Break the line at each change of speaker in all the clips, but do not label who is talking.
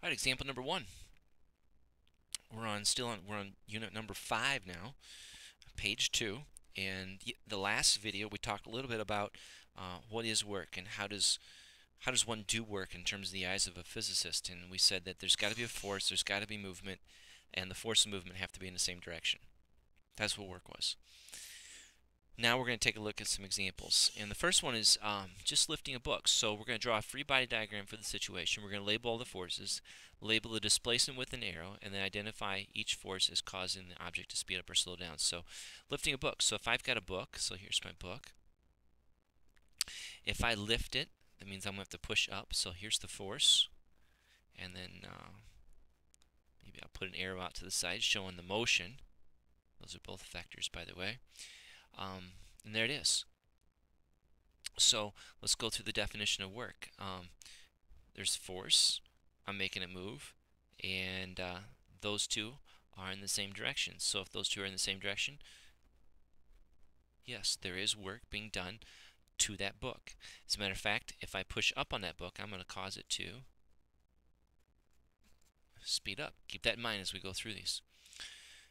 All right, example number 1. We're on unit number 5 now, page 2. And the last video we talked a little bit about what is work and how does one do work in terms of the eyes of a physicist. And we said that there's got to be a force, there's got to be movement, and the force and movement have to be in the same direction. That's what work was. Now we're going to take a look at some examples. And the first one is just lifting a book. So we're going to draw a free body diagram for the situation. We're going to label all the forces, label the displacement with an arrow, and then identify each force as causing the object to speed up or slow down. So lifting a book. So if I've got a book, so here's my book. If I lift it, that means I'm going to have to push up. So here's the force. And then maybe I'll put an arrow out to the side showing the motion. Those are both vectors, by the way. And there it is. So let's go through the definition of work. There's force. I'm making it move. And those two are in the same direction. So if those two are in the same direction, yes, there is work being done to that book. As a matter of fact, if I push up on that book, I'm going to cause it to speed up. Keep that in mind as we go through these.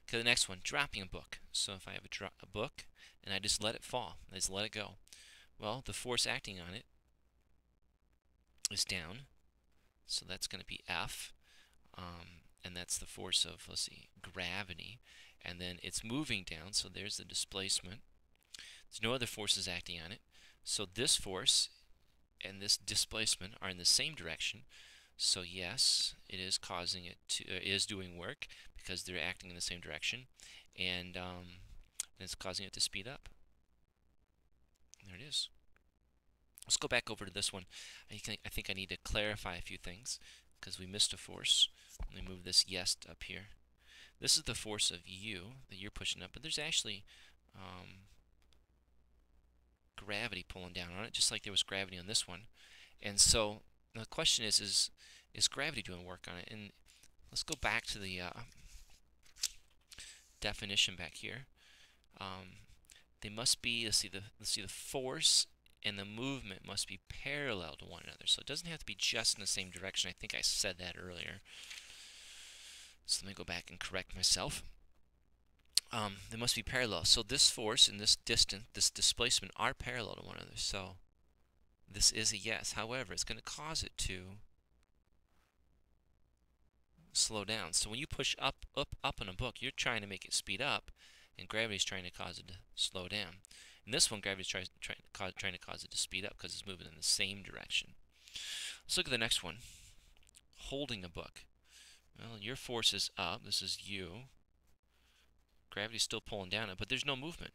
Okay, the next one, dropping a book. So if I have a book and I just let it fall, I just let it go, well, the force acting on it is down, so that's going to be F, and that's the force of, let's see, gravity, and then it's moving down, so there's the displacement. There's no other forces acting on it, so this force and this displacement are in the same direction, so yes, it is causing it to, is doing work because they're acting in the same direction, and it's causing it to speed up. There it is. Let's go back over to this one. I think I need to clarify a few things because we missed a force. Let me move this yes up here. This is the force of U that you're pushing up, but there's actually gravity pulling down on it, just like there was gravity on this one. And so the question is gravity doing work on it? And let's go back to the definition back here. They must be, let's see, the force and the movement must be parallel to one another. So it doesn't have to be just in the same direction. I think I said that earlier. So let me go back and correct myself. They must be parallel. So this force and this distance, this displacement are parallel to one another. So this is a yes. However, it's going to cause it to slow down. So when you push up on a book, you're trying to make it speed up, and gravity's trying to cause it to slow down. In this one, gravity's trying to cause it to speed up because it's moving in the same direction. Let's look at the next one. Holding a book. Well, your force is up. This is U. Gravity's still pulling down it, but there's no movement.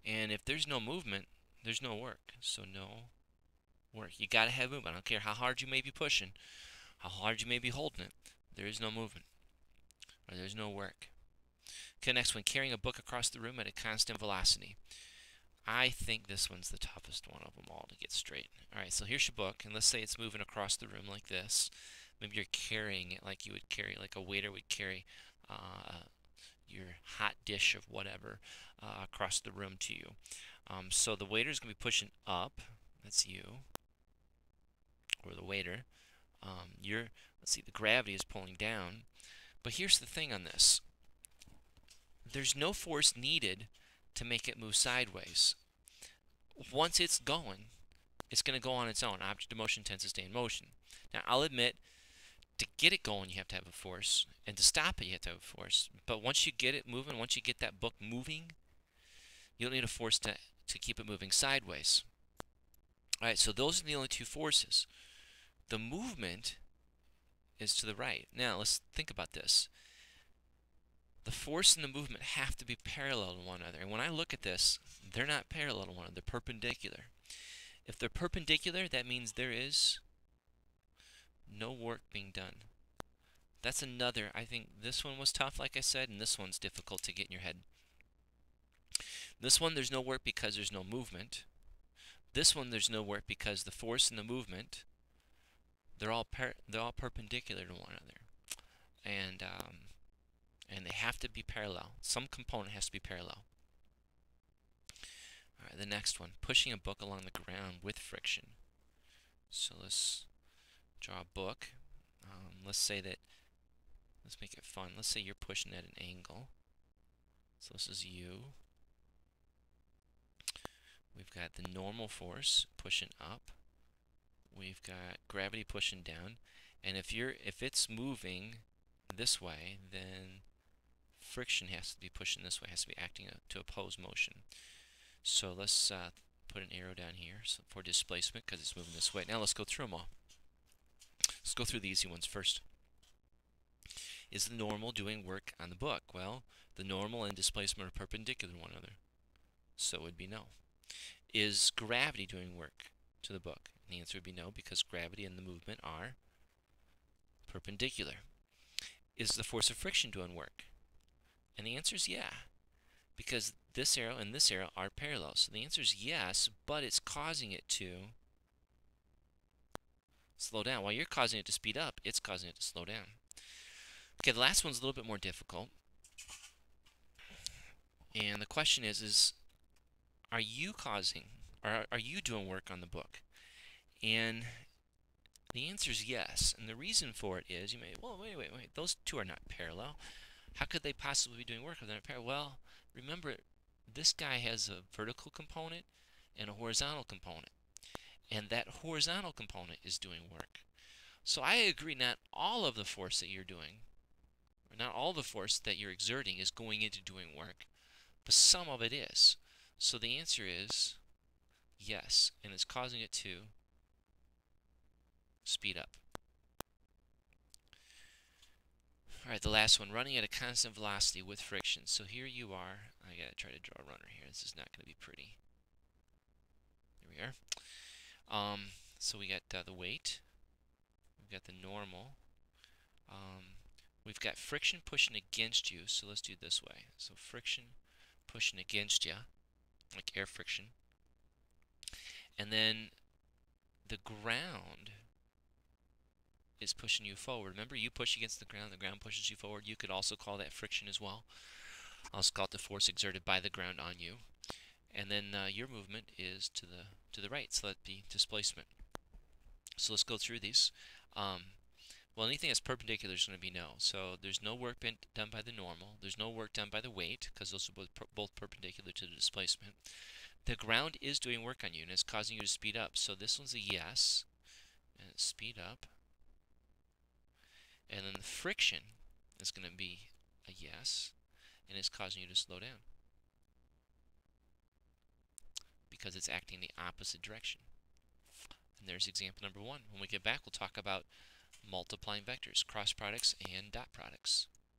And if there's no movement, there's no work. So no work. You gotta have movement. I don't care how hard you may be pushing, how hard you may be holding it. There is no movement, or there's no work. Okay, next one, carrying a book across the room at a constant velocity. I think this one's the toughest one of them all to get straight. All right, so here's your book, and let's say it's moving across the room like this. Maybe you're carrying it like you would carry, like a waiter would carry your hot dish of whatever across the room to you. So the waiter's going to be pushing up. That's you, or the waiter. Let's see, the gravity is pulling down. But here's the thing on this. There's no force needed to make it move sideways. Once it's going, it's going to go on its own. Object of motion tends to stay in motion. Now, I'll admit, to get it going, you have to have a force, and to stop it, you have to have a force. But once you get it moving, once you get that book moving, you don't need a force to keep it moving sideways. All right, so those are the only two forces. The movement is to the right. Now, let's think about this. The force and the movement have to be parallel to one another. And when I look at this, they're not parallel to one another. They're perpendicular. If they're perpendicular, that means there is no work being done. That's another. I think this one was tough, like I said, and this one's difficult to get in your head. This one, there's no work because there's no movement. This one, there's no work because the force and the movement, they're all perpendicular to one another, and they have to be parallel. Some component has to be parallel. the next one, pushing a book along the ground with friction. So let's draw a book. Let's say that, let's make it fun. Let's say you're pushing at an angle. So this is you. We've got the normal force pushing up. We've got gravity pushing down. And if it's moving this way, then friction has to be pushing this way, has to be acting to oppose motion. So let's put an arrow down here for displacement because it's moving this way. Now let's go through them all. Let's go through the easy ones first. Is the normal doing work on the book? Well, the normal and displacement are perpendicular to one another, so it would be no. Is gravity doing work to the book? And the answer would be no, because gravity and the movement are perpendicular. Is the force of friction doing work? And the answer is yeah, because this arrow and this arrow are parallel. So the answer is yes, but it's causing it to slow down. While you're causing it to speed up, it's causing it to slow down. Okay, the last one's a little bit more difficult. And the question is are you causing, or are you doing work on the book? And the answer is yes. And the reason for it is, you may, well, wait, those two are not parallel. How could they possibly be doing work if they're not parallel? Well, remember, this guy has a vertical component and a horizontal component. And that horizontal component is doing work. So I agree, not all of the force that you're doing, or not all the force that you're exerting is going into doing work, but some of it is. So the answer is yes, and it's causing it to speed up. All right, the last one, running at a constant velocity with friction. So here you are. I gotta try to draw a runner here. This is not going to be pretty. There we are. So we got the weight. We've got the normal. We've got friction pushing against you. So let's do it this way. So friction pushing against you, like air friction. And then the ground is pushing you forward. Remember, you push against the ground pushes you forward. You could also call that friction as well. I'll call it the force exerted by the ground on you. And then your movement is to the right, so that'd be displacement. So let's go through these. Well, anything that's perpendicular is going to be no. So there's no work done by the normal. There's no work done by the weight, because those are both perpendicular to the displacement. The ground is doing work on you, and it's causing you to speed up. So this one's a yes, and it's speed up. And then the friction is going to be a yes, and it's causing you to slow down because it's acting the opposite direction. And there's example number 1. When we get back, we'll talk about multiplying vectors, cross products, and dot products.